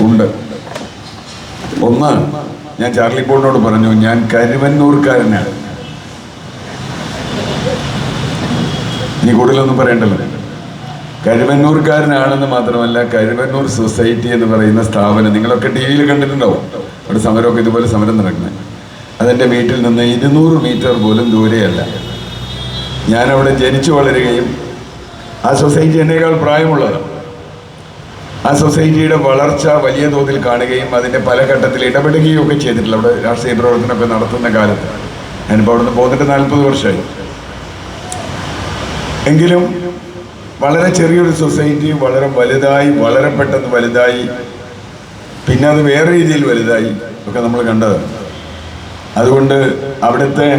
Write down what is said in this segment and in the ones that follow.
ഉണ്ട്. ഒന്ന്, ഞാൻ ചാർലി പോളിനോട് പറഞ്ഞു, ഞാൻ കരുവന്നൂർക്കാരനാണ്. ഇനി കൂടുതലൊന്നും പറയണ്ടല്ലോ. കരുവന്നൂർക്കാരനാണെന്ന് മാത്രമല്ല, കരുവന്നൂർ സൊസൈറ്റി എന്ന് പറയുന്ന സ്ഥാപനം നിങ്ങളൊക്കെ ടി വിയിൽ കണ്ടിട്ടുണ്ടാവും. ഒരു സമരമൊക്കെ ഇതുപോലെ സമരം നടക്കുന്നത്. അതെൻ്റെ വീട്ടിൽ നിന്ന് 200 മീറ്റർ പോലും ദൂരെയല്ല. ഞാനവിടെ ജനിച്ചു വളരുകയും ആ സൊസൈറ്റി എന്നേക്കാൾ പ്രായമുള്ളതാണ്. ആ സൊസൈറ്റിയുടെ വളർച്ച വലിയ തോതിൽ കാണുകയും അതിൻ്റെ പല ഘട്ടത്തിൽ ഇടപെടുകയും ഒക്കെ ചെയ്തിട്ടില്ല. അവിടെ രാഷ്ട്രീയ പ്രവർത്തനമൊക്കെ നടത്തുന്ന കാലത്ത് ഞാനിപ്പോൾ അവിടെ നിന്ന് പോന്നിട്ട് 40 വർഷമായി. എങ്കിലും വളരെ ചെറിയൊരു സൊസൈറ്റി വളരെ വലുതായി, വളരെ പെട്ടെന്ന് വലുതായി, പിന്നെ അത് വേറെ രീതിയിൽ വലുതായി ഒക്കെ നമ്മൾ കണ്ടതാണ്. അതുകൊണ്ട് അവിടുത്തെ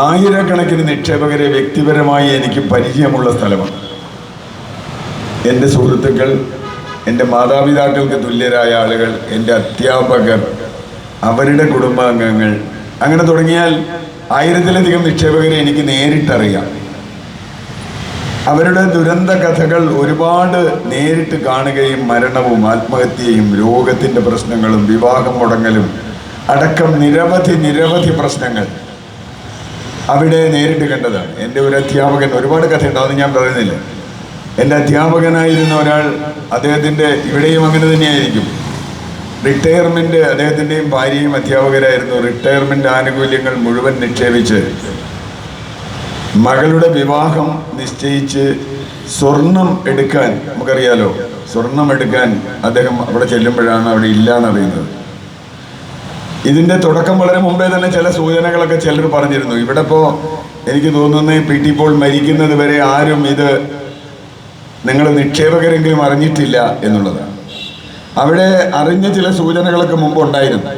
ആയിരക്കണക്കിന് നിക്ഷേപകരെ വ്യക്തിപരമായി എനിക്ക് പരിചയമുള്ള സ്ഥലമാണ്. എൻ്റെ സുഹൃത്തുക്കൾ, എൻ്റെ മാതാപിതാക്കൾക്ക് തുല്യരായ ആളുകൾ, എൻ്റെ അധ്യാപകർ, അവരുടെ കുടുംബാംഗങ്ങൾ, അങ്ങനെ തുടങ്ങിയാൽ 1000-ലധികം നിക്ഷേപകരെ എനിക്ക് നേരിട്ടറിയാം. അവരുടെ ദുരന്ത കഥകൾ ഒരുപാട് നേരിട്ട് കാണുകയും മരണവും ആത്മഹത്യയും രോഗത്തിൻ്റെ പ്രശ്നങ്ങളും വിവാഹം മുടങ്ങലും അടക്കം നിരവധി പ്രശ്നങ്ങൾ അവിടെ നേരിട്ട് കണ്ടതാണ്. എൻ്റെ ഒരു അധ്യാപകൻ, ഒരുപാട് കഥയുണ്ട്, അതൊന്നും ഞാൻ പറയുന്നില്ല. എൻ്റെ അധ്യാപകനായിരുന്ന ഒരാൾ, അദ്ദേഹത്തിൻ്റെ ഇവിടെയും അങ്ങനെ തന്നെയായിരിക്കും, റിട്ടയർമെൻറ്റ്, അദ്ദേഹത്തിൻ്റെയും ഭാര്യയും അധ്യാപകരായിരുന്നു. റിട്ടയർമെൻറ്റ് ആനുകൂല്യങ്ങൾ മുഴുവൻ നിക്ഷേപിച്ച് മകളുടെ വിവാഹം നിശ്ചയിച്ച് സ്വർണം എടുക്കാൻ, നമുക്കറിയാലോ, സ്വർണം എടുക്കാൻ അദ്ദേഹം അവിടെ ചെല്ലുമ്പോഴാണ് അവിടെ ഇല്ലയെന്നറിയുന്നത്. ഇതിൻ്റെ തുടക്കം വളരെ മുമ്പേ തന്നെ ചില സൂചനകളൊക്കെ ചിലർ പറഞ്ഞിരുന്നു. ഇവിടെ ഇപ്പോൾ എനിക്ക് തോന്നുന്നത് പി.ടി. പോൾ മരിക്കുന്നത് വരെ ആരും ഇത് നിങ്ങൾ നിക്ഷേപകരെങ്കിലും അറിഞ്ഞിട്ടില്ല എന്നുള്ളതാണ്. അവിടെ അറിഞ്ഞ ചില സൂചനകളൊക്കെ മുമ്പ് ഉണ്ടായിരുന്നു.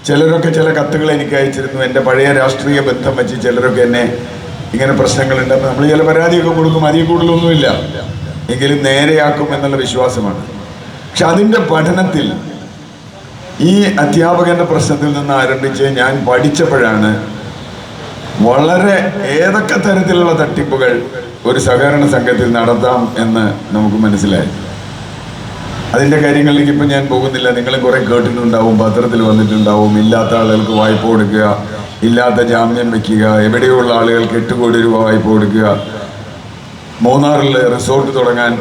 ചിലരൊക്കെ ചില കത്തുകൾ എനിക്ക് അയച്ചിരുന്നു. എൻ്റെ പഴയ രാഷ്ട്രീയ ബന്ധം വെച്ച് ചിലരൊക്കെ എന്നെ ഇങ്ങനെ പ്രശ്നങ്ങളുണ്ട്, അപ്പോൾ നമ്മൾ ചില പരാതിയൊക്കെ കൊടുക്കും, അതിൽ കൂടുതലൊന്നുമില്ല, എങ്കിലും നേരെയാക്കും എന്നുള്ള വിശ്വാസമാണ്. പക്ഷെ അതിൻ്റെ പഠനത്തിൽ ഈ അധ്യാപകൻ്റെ പ്രശ്നത്തിൽ നിന്ന് ആരംഭിച്ച് ഞാൻ പഠിച്ചപ്പോഴാണ് വളരെ ഏതൊക്കെ തരത്തിലുള്ള തട്ടിപ്പുകൾ ഒരു സഹകരണ സംഘത്തിൽ നടത്താം എന്ന് നമുക്ക് മനസ്സിലായി. അതിൻ്റെ കാര്യങ്ങളിലേക്ക് ഇപ്പം ഞാൻ പോകുന്നില്ല. നിങ്ങൾ കുറേ കേട്ടിട്ടുണ്ടാവും, പത്രത്തിൽ വന്നിട്ടുണ്ടാവും. ഇല്ലാത്ത ആളുകൾക്ക് വായ്പ കൊടുക്കുക, ഇല്ലാത്ത ജാമ്യം വയ്ക്കുക, എവിടെയുള്ള ആളുകൾക്ക് 8 കോടി രൂപ വായ്പ കൊടുക്കുക, മൂന്നാറിൽ റിസോർട്ട് തുടങ്ങാൻ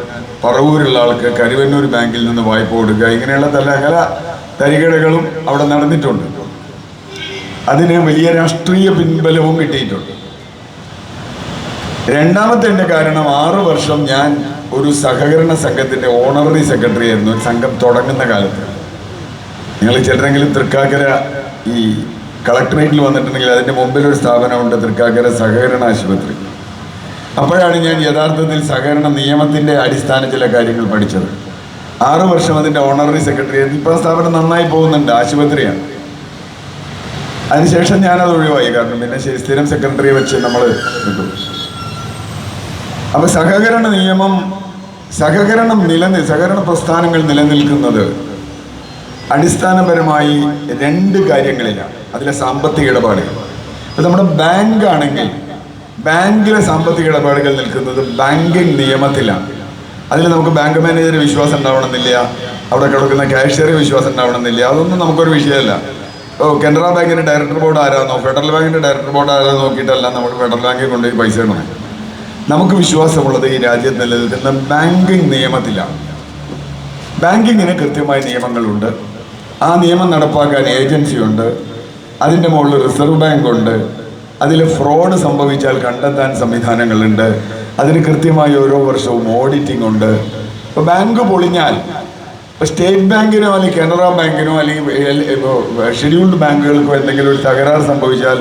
പറവൂരുള്ള ആൾക്ക് കരുവന്നൂർ ബാങ്കിൽ നിന്ന് വായ്പ കൊടുക്കുക, ഇങ്ങനെയുള്ള പല തരികിടകളും അവിടെ നടന്നിട്ടുണ്ട്. അതിന് വലിയ രാഷ്ട്രീയ പിൻബലവും കിട്ടിയിട്ടുണ്ട്. രണ്ടാമത്തെ എൻ്റെ കാരണം, 6 വർഷം ഞാൻ ഒരു സഹകരണ സംഘത്തിൻ്റെ ഓണററി സെക്രട്ടറി ആയിരുന്നു, ഒരു സംഘം തുടങ്ങുന്ന കാലത്ത്. നിങ്ങൾ ചിലരെങ്കിലും തൃക്കാക്കര ഈ കളക്ടറേറ്റിൽ വന്നിട്ടുണ്ടെങ്കിൽ അതിൻ്റെ മുമ്പിലൊരു സ്ഥാപനമുണ്ട്, തൃക്കാക്കര സഹകരണ ആശുപത്രി. അപ്പോഴാണ് ഞാൻ യഥാർത്ഥത്തിൽ സഹകരണ നിയമത്തിൻ്റെ അടിസ്ഥാന ചില കാര്യങ്ങൾ പഠിച്ചത്. 6 വർഷം അതിൻ്റെ ഓണററി സെക്രട്ടറി ആയിരുന്നു. ഇപ്പോൾ സ്ഥാപനം നന്നായി പോകുന്നുണ്ട്, ആശുപത്രിയാണ്. അതിനുശേഷം ഞാനത് ഒഴിവായി, കാരണം പിന്നെ സ്ഥിരം സെക്രട്ടറിയെ വെച്ച് നമ്മൾ കിട്ടും. അപ്പോൾ സഹകരണ നിയമം, സഹകരണ പ്രസ്ഥാനങ്ങൾ നിലനിൽക്കുന്നത് അടിസ്ഥാനപരമായി 2 കാര്യങ്ങളിലാണ്. അതിലെ സാമ്പത്തിക ഇടപാടുകൾ. ഇപ്പം നമ്മുടെ ബാങ്ക് ആണെങ്കിൽ ബാങ്കിലെ സാമ്പത്തിക ഇടപാടുകൾ നിൽക്കുന്നത് ബാങ്കിങ് നിയമത്തിലാണ്. അതിൽ നമുക്ക് ബാങ്ക് മാനേജറെ വിശ്വാസം ഉണ്ടാവണമെന്നില്ല, അവിടെ കിടക്കുന്ന കാഷ്യറെ വിശ്വാസം ഉണ്ടാവണമെന്നില്ല, അതൊന്നും നമുക്കൊരു വിഷയമല്ല. ഇപ്പോൾ കാനറ ബാങ്കിൻ്റെ ഡയറക്ടർ ബോർഡ് ആരാന്നോ ഫെഡറൽ ബാങ്കിൻ്റെ ഡയറക്ടർ ബോർഡ് ആരാന്നോ നോക്കിയിട്ടല്ല നമ്മൾ ഫെഡറൽ ബാങ്കിൽ കൊണ്ടുപോയി പൈസ ഇടണം. നമുക്ക് വിശ്വാസമുള്ളത് ഈ രാജ്യത്ത് നിലനിൽക്കുന്ന ബാങ്കിങ് നിയമത്തിലാണ്. ബാങ്കിങ്ങിന് കൃത്യമായ നിയമങ്ങളുണ്ട്. ആ നിയമം നടപ്പാക്കാൻ ഏജൻസിയുണ്ട്. അതിൻ്റെ മുകളിൽ റിസർവ് ബാങ്ക് ഉണ്ട്. അതിൽ ഫ്രോഡ് സംഭവിച്ചാൽ കണ്ടെത്താൻ സംവിധാനങ്ങളുണ്ട്. അതിന് കൃത്യമായി ഓരോ വർഷവും ഓഡിറ്റിംഗ് ഉണ്ട്. ഇപ്പോൾ ബാങ്ക് പൊളിഞ്ഞാൽ, ഇപ്പോൾ സ്റ്റേറ്റ് ബാങ്കിനോ അല്ലെങ്കിൽ കാനറ ബാങ്കിനോ അല്ലെങ്കിൽ ഷെഡ്യൂൾഡ് ബാങ്കുകൾക്കോ എന്തെങ്കിലും ഒരു തകരാറ് സംഭവിച്ചാൽ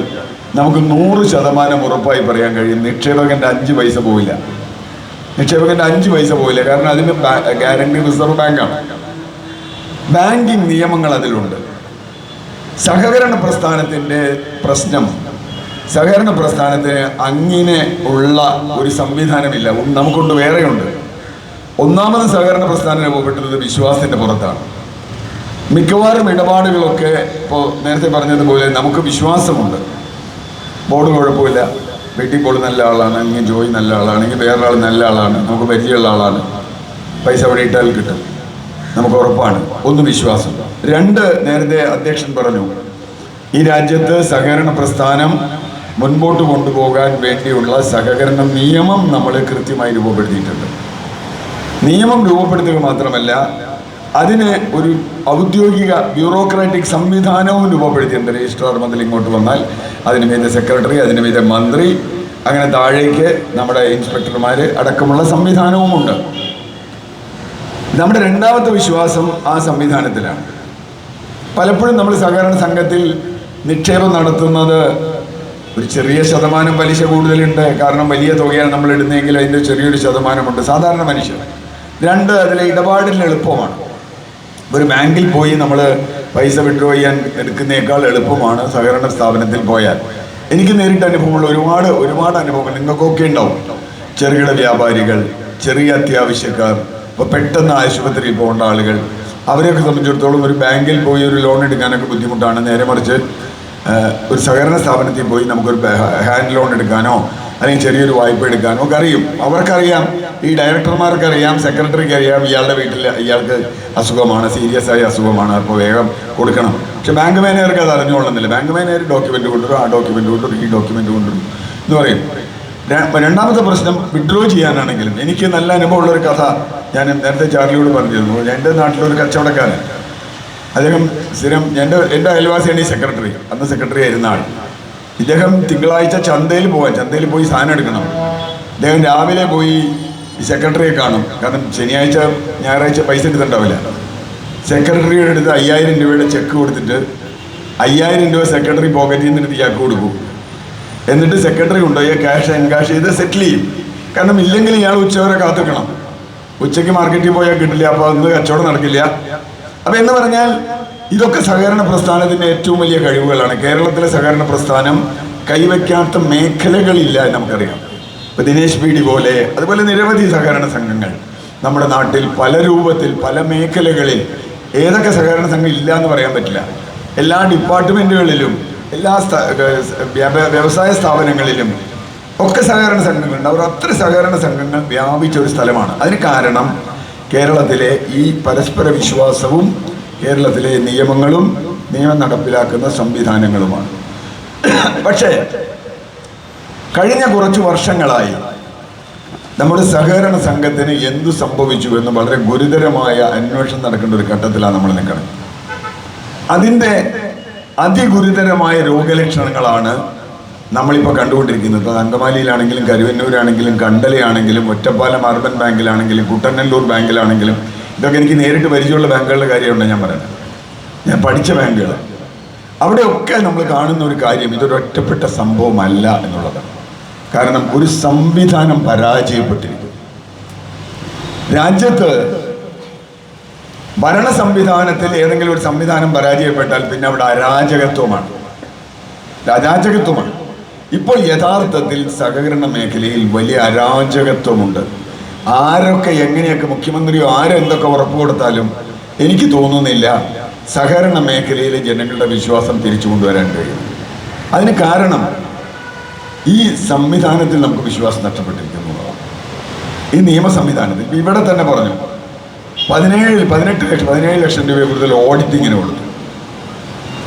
നമുക്ക് 100% ഉറപ്പായി പറയാൻ കഴിയും, നിക്ഷേപകൻ്റെ 5 പൈസ പോവില്ല. നിക്ഷേപകൻ്റെ 5 പൈസ പോവില്ല. കാരണം അതിന് ഗ്യാരണ്ടി റിസർവ് ബാങ്കാണ്. ബാങ്കിങ് നിയമങ്ങൾ അതിലുണ്ട്. സഹകരണ പ്രസ്ഥാനത്തിൻ്റെ പ്രശ്നം, സഹകരണ പ്രസ്ഥാനത്തിന് അങ്ങനെ ഉള്ള ഒരു സംവിധാനമില്ല. നമുക്കൊണ്ട് വേറെയുണ്ട്. ഒന്നാമത് സഹകരണ പ്രസ്ഥാനം രൂപപ്പെട്ടത് വിശ്വാസത്തിൻ്റെ പുറത്താണ്. മിക്കവാറും ഇടപാടുകളൊക്കെ ഇപ്പോൾ നേരത്തെ പറഞ്ഞതുപോലെ നമുക്ക് വിശ്വാസമുണ്ട്. ബോർഡ് കുഴപ്പമില്ല, പി.ടി. പോൾ നല്ല ആളാണ്, അല്ലെങ്കിൽ ജോയി നല്ല ആളാണ്, അല്ലെങ്കിൽ വേറൊരാൾ നല്ല ആളാണ്, നമുക്ക് പരിചയമുള്ള ആളാണ്, പൈസ അവിടെ ഇട്ടാൽ കിട്ടും. നമുക്ക് ഉറപ്പാണ്. ഒന്ന് വിശ്വാസം. രണ്ട്, നേരത്തെ അധ്യക്ഷൻ പറഞ്ഞു, ഈ രാജ്യത്ത് സഹകരണ പ്രസ്ഥാനം മുൻപോട്ട് കൊണ്ടുപോകാൻ വേണ്ടിയുള്ള സഹകരണ നിയമം നമ്മൾ കൃത്യമായി രൂപപ്പെടുത്തിയിട്ടുണ്ട്. നിയമം രൂപപ്പെടുത്തുക മാത്രമല്ല, അതിന് ഒരു ഔദ്യോഗിക ബ്യൂറോക്രാറ്റിക് സംവിധാനവും രൂപപ്പെടുത്തിയിട്ടുണ്ട്. രജിസ്ട്രാർ മുതൽ ഇങ്ങോട്ട് വന്നാൽ അതിന് മീതെ സെക്രട്ടറി, അതിന് മീതെ മന്ത്രി, അങ്ങനെ താഴേക്ക് നമ്മുടെ ഇൻസ്പെക്ടർമാർ അടക്കമുള്ള സംവിധാനവുമുണ്ട്. നമ്മുടെ രണ്ടാമത്തെ വിശ്വാസം ആ സംവിധാനത്തിലാണ്. പലപ്പോഴും നമ്മൾ സഹകരണ സംഘത്തിൽ നിക്ഷേപം നടത്തുന്നത് ഒരു ചെറിയ ശതമാനം പലിശ കൂടുതലുണ്ട്. കാരണം വലിയ തുകയാണ് നമ്മൾ ഇടുന്നതെങ്കിൽ അതിൻ്റെ ചെറിയൊരു ശതമാനമുണ്ട് സാധാരണ മനുഷ്യർ. രണ്ട്, അതിലെ ഇടപാടിന് എളുപ്പമാണ്. ഒരു ബാങ്കിൽ പോയി നമ്മൾ പൈസ വിഡ്രോ ചെയ്യാൻ എടുക്കുന്നേക്കാൾ എളുപ്പമാണ് സഹകരണ സ്ഥാപനത്തിൽ പോയാൽ. എനിക്ക് നേരിട്ട് അനുഭവമുള്ള ഒരുപാട് അനുഭവങ്ങൾ നിങ്ങൾക്കൊക്കെ ഉണ്ടാവും. ചെറുകിട വ്യാപാരികൾ, ചെറിയ അത്യാവശ്യക്കാർ, ഇപ്പോൾ പെട്ടെന്ന് ആശുപത്രിയിൽ പോകേണ്ട ആളുകൾ, അവരെയൊക്കെ സംബന്ധിച്ചിടത്തോളം ഒരു ബാങ്കിൽ പോയി ഒരു ലോൺ എടുക്കാനൊക്കെ ബുദ്ധിമുട്ടാണ്. നേരെ മറിച്ച് ഒരു സഹകരണ സ്ഥാപനത്തിൽ പോയി നമുക്കൊരു ഹാൻഡ് ലോൺ എടുക്കാനോ അല്ലെങ്കിൽ ചെറിയൊരു വായ്പ എടുക്കാനോ ഒക്കെ അറിയും. അവർക്കറിയാം, ഈ ഡയറക്ടർമാർക്കറിയാം, സെക്രട്ടറിക്ക് അറിയാം, ഇയാളുടെ വീട്ടിൽ ഇയാൾക്ക് അസുഖമാണ്, സീരിയസ് ആയ അസുഖമാണ്, അപ്പോൾ വേഗം കൊടുക്കണം. പക്ഷെ ബാങ്ക് മാനേജർക്ക് അത് അറിഞ്ഞുകൊള്ളുന്നില്ല. ബാങ്ക് മാനേജർ ഡോക്യുമെൻ്റ് കൊണ്ടുവരും, ആ ഡോക്യുമെൻ്റ് കൊണ്ടുവരും, ഈ ഡോക്യുമെൻ്റ് കൊണ്ടുവരും എന്ന് പറയും. രണ്ടാമത്തെ പ്രശ്നം വിഡ്രോ ചെയ്യാനാണെങ്കിലും എനിക്ക് നല്ല അനുഭവമുള്ളൊരു കഥ ഞാൻ നേരത്തെ ചാർലിയോട് പറഞ്ഞിരുന്നു. എൻ്റെ നാട്ടിലൊരു കച്ചവടക്കാരൻ, അദ്ദേഹം സ്ഥിരം എൻ്റെ അയൽവാസിയാണ് ഈ സെക്രട്ടറി, അന്ന് സെക്രട്ടറി ആയിരുന്ന ആൾ. ഇദ്ദേഹം തിങ്കളാഴ്ച ചന്തയിൽ പോയി സാധനം എടുക്കണം. അദ്ദേഹം രാവിലെ പോയി ഈ സെക്രട്ടറിയെ കാണും. കാരണം ശനിയാഴ്ച ഞായറാഴ്ച പൈസ എടുത്തിട്ടുണ്ടാവില്ല. സെക്രട്ടറിയുടെ അടുത്ത് 5000 രൂപയുടെ ചെക്ക് കൊടുത്തിട്ട് 5000 രൂപ സെക്രട്ടറി പോക്കറ്റിൽ നിന്നെടുത്ത് ഇയാൾക്ക് കൊടുക്കും. എന്നിട്ട് സെക്രട്ടറി കൊണ്ടുപോയി ക്യാഷ് എൻകാഷ് ചെയ്ത് സെറ്റിൽ ചെയ്യും. കാരണം ഇല്ലെങ്കിൽ ഇയാൾ ഉച്ചവരെ കാത്തിക്കണം. ഉച്ചയ്ക്ക് മാർക്കറ്റിൽ പോയാൽ കിട്ടില്ല, അപ്പോൾ അന്ന് കച്ചവടം നടക്കില്ല. അപ്പം എന്ന് പറഞ്ഞാൽ ഇതൊക്കെ സഹകരണ പ്രസ്ഥാനത്തിൻ്റെ ഏറ്റവും വലിയ കഴിവുകളാണ്. കേരളത്തിലെ സഹകരണ പ്രസ്ഥാനം കൈവയ്ക്കാത്ത മേഖലകളില്ല എന്ന് നമുക്കറിയാം. ഇപ്പോൾ ദിനേശ് പീഡി പോലെ, അതുപോലെ നിരവധി സഹകരണ സംഘങ്ങൾ നമ്മുടെ നാട്ടിൽ പല രൂപത്തിൽ പല മേഖലകളിൽ. ഏതൊക്കെ സഹകരണ സംഘം ഇല്ല എന്ന് പറയാൻ പറ്റില്ല. എല്ലാ ഡിപ്പാർട്ട്മെൻറ്റുകളിലും എല്ലാ വ്യവസായ സ്ഥാപനങ്ങളിലും ഒക്കെ സഹകരണ സംഘങ്ങളുണ്ട്. അവർ അത്ര സഹകരണ സംഘങ്ങൾ വ്യാപിച്ച ഒരു സ്ഥലമാണ്. അതിന് കാരണം കേരളത്തിലെ ഈ പരസ്പര വിശ്വാസവും കേരളത്തിലെ നിയമങ്ങളും നിയമം നടപ്പിലാക്കുന്ന സംവിധാനങ്ങളുമാണ്. പക്ഷേ കഴിഞ്ഞ കുറച്ച് വർഷങ്ങളായി നമ്മുടെ സഹകരണ സംഘത്തിന് എന്തു സംഭവിച്ചു എന്ന് വളരെ ഗുരുതരമായ അന്വേഷണം നടക്കേണ്ട ഒരു ഘട്ടത്തിലാണ് നമ്മൾ നിൽക്കുന്നത്. അതിൻ്റെ അതിഗുരുതരമായ രോഗലക്ഷണങ്ങളാണ് നമ്മളിപ്പോൾ കണ്ടുകൊണ്ടിരിക്കുന്നത്. ഇപ്പോൾ അങ്കമാലിയിലാണെങ്കിലും കരുവന്നൂരാണെങ്കിലും കണ്ടലയാണെങ്കിലും ഒറ്റപ്പാലം അർബൻ ബാങ്കിലാണെങ്കിലും കുട്ടനല്ലൂർ ബാങ്കിലാണെങ്കിലും, ഇതൊക്കെ എനിക്ക് നേരിട്ട് പരിചയമുള്ള ബാങ്കുകളുടെ കാര്യമുണ്ട് ഞാൻ പറയുന്നത്. ഞാൻ പഠിച്ച ബാങ്കുകൾ, അവിടെയൊക്കെ നമ്മൾ കാണുന്ന ഒരു കാര്യം ഇതൊരു ഒറ്റപ്പെട്ട സംഭവമല്ല എന്നുള്ളതാണ്. കാരണം ഒരു സംവിധാനം പരാജയപ്പെട്ടിരിക്കുന്നു. രാജ്യത്ത് ഭരണ സംവിധാനത്തിൽ ഏതെങ്കിലും ഒരു സംവിധാനം പരാജയപ്പെട്ടാൽ പിന്നെ അവിടെ അരാജകത്വമാണ്. ഇപ്പോൾ യഥാർത്ഥത്തിൽ സഹകരണ മേഖലയിൽ വലിയ അരാജകത്വമുണ്ട്. ആരൊക്കെ എങ്ങനെയൊക്കെ മുഖ്യമന്ത്രിയോ ആരെന്തൊക്കെ ഉറപ്പ് കൊടുത്താലും എനിക്ക് തോന്നുന്നില്ല സഹകരണ മേഖലയിലെ ജനങ്ങളുടെ വിശ്വാസം തിരിച്ചു കൊണ്ടുവരാൻ കഴിയും. അതിന് കാരണം ഈ സംവിധാനത്തിൽ നമുക്ക് വിശ്വാസം നഷ്ടപ്പെട്ടിരിക്കുന്നു. ഈ നിയമ സംവിധാനത്തിൽ ഇവിടെ തന്നെ പറഞ്ഞു 17 ലക്ഷം രൂപ കൂടുതൽ ഓഡിറ്റിങ്ങിന് കൊടുത്തു.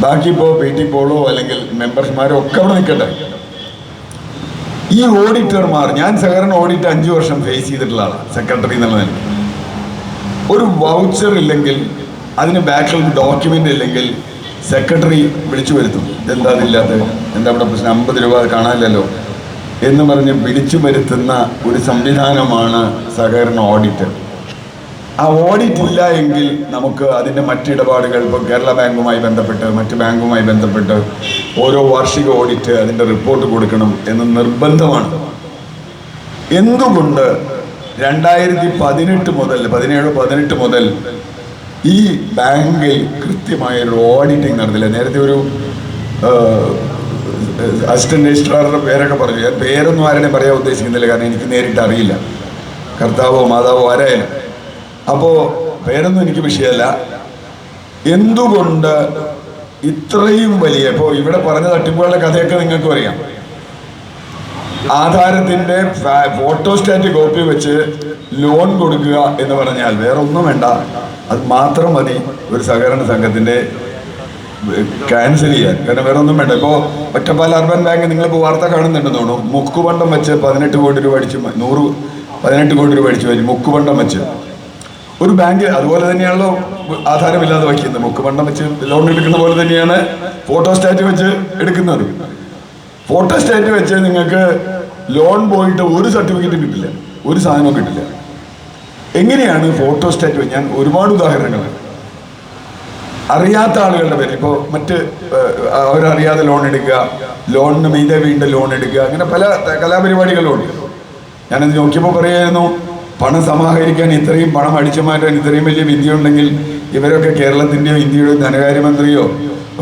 ബാക്കി ഇപ്പോൾ PT പോളോ അല്ലെങ്കിൽ മെമ്പർമാരോ ഒക്കെ അവിടെ നിൽക്കട്ടെ. ഈ ഓഡിറ്റർമാർ, ഞാൻ സഹകരണ ഓഡിറ്റ് 5 വർഷം ഫേസ് ചെയ്തിട്ടുള്ള ആളാണ് സെക്രട്ടറി എന്നുള്ള നിലയ്ക്ക്. ഒരു വൗച്ചർ ഇല്ലെങ്കിൽ, അതിന് ബാക്കിൽ ഡോക്യുമെൻ്റ് ഇല്ലെങ്കിൽ സെക്രട്ടറി വിളിച്ചു വരുത്തും. എന്താ അതില്ലാത്തത്, എന്താ ഇവിടെ പ്രശ്നം, 50 രൂപ കാണാനില്ലല്ലോ എന്ന് പറഞ്ഞ് വിളിച്ചു വരുത്തുന്ന ഒരു സംവിധാനമാണ് സഹകരണ ഓഡിറ്റ്. ആ ഓഡിറ്റ് ഇല്ല എങ്കിൽ നമുക്ക് അതിൻ്റെ മറ്റിടപാടുകൾ, ഇപ്പോൾ കേരള ബാങ്കുമായി ബന്ധപ്പെട്ട് മറ്റ് ബാങ്കുമായി ബന്ധപ്പെട്ട് ഓരോ വാർഷിക ഓഡിറ്റ് അതിൻ്റെ റിപ്പോർട്ട് കൊടുക്കണം എന്ന് നിർബന്ധമാണ്. എന്തുകൊണ്ട് 2018 മുതൽ 17-18 മുതൽ ഈ ബാങ്കിൽ കൃത്യമായൊരു ഓഡിറ്റിംഗ് നടന്നില്ല? നേരത്തെ ഒരു അസിസ്റ്റന്റ് രജിസ്ട്രാറുടെ പേരൊക്കെ പറഞ്ഞു. ഞാൻ പേരൊന്നും ആരുടെയും പറയാൻ ഉദ്ദേശിക്കുന്നില്ല, കാരണം എനിക്ക് നേരിട്ട് അറിയില്ല, കർത്താവോ മാതാവോ ആരായാലും. അപ്പോൾ പേരൊന്നും എനിക്ക് വിഷയമല്ല. എന്തുകൊണ്ട് ഇത്രയും വലിയ, ഇപ്പോൾ ഇവിടെ പറഞ്ഞ തട്ടിപ്പുകളുടെ കഥയൊക്കെ നിങ്ങൾക്കും അറിയാം. ആധാരത്തിന്റെ ഫോട്ടോസ്റ്റാറ്റ് കോപ്പി വെച്ച് ലോൺ കൊടുക്കുക എന്ന് പറഞ്ഞാൽ വേറെ ഒന്നും വേണ്ട, അത് മാത്രം മതി ഒരു സഹകരണ സംഘത്തിന്റെ ക്യാൻസൽ ചെയ്യാൻ. കാരണം വേറെ ഒന്നും വേണ്ട. ഇപ്പോൾ ഒറ്റപ്പാലം അർബൻ ബാങ്ക് നിങ്ങളിപ്പോൾ വാർത്ത കാണുന്നുണ്ടെന്ന് തോന്നുന്നു, മുക്കുപണ്ടം വെച്ച് 18 കോടി രൂപ അടിച്ച് 18 കോടി രൂപ അടിച്ചു വരും മുക്കുപണ്ടം വെച്ച് ഒരു ബാങ്ക്. അതുപോലെ തന്നെയാണല്ലോ ആധാരമില്ലാതെ വയ്ക്കുന്നത്. മുക്കുപണ്ടം വെച്ച് ലോൺ എടുക്കുന്ന പോലെ തന്നെയാണ് ഫോട്ടോസ്റ്റാറ്റ് വെച്ച് എടുക്കുന്നത്. ഫോട്ടോസ്റ്റാറ്റ് വെച്ച് നിങ്ങൾക്ക് ലോൺ പോയിട്ട് ഒരു സർട്ടിഫിക്കറ്റും കിട്ടില്ല, ഒരു സാധനവും കിട്ടില്ല. എങ്ങനെയാണ് ഫോട്ടോസ്റ്റാറ്റ്? ഞാൻ ഒരുപാട് ഉദാഹരണങ്ങൾ അറിയാത്ത ആളുകളുടെ പേര്, ഇപ്പോൾ മറ്റ് അവരറിയാതെ ലോൺ എടുക്കുക, ലോണിന് മീതെ വീണ്ടും ലോൺ എടുക്കുക, അങ്ങനെ പല കലാപരിപാടികളുണ്ട്. ഞാനത് നോക്കിയപ്പോൾ പറയായിരുന്നു, പണം സമാഹരിക്കാൻ ഇത്രയും പണം അടിച്ചു മാറ്റാൻ ഇത്രയും വലിയ വിദ്യ ഉണ്ടെങ്കിൽ ഇവരൊക്കെ കേരളത്തിൻ്റെയോ ഇന്ത്യയുടെ ധനകാര്യമന്ത്രിയോ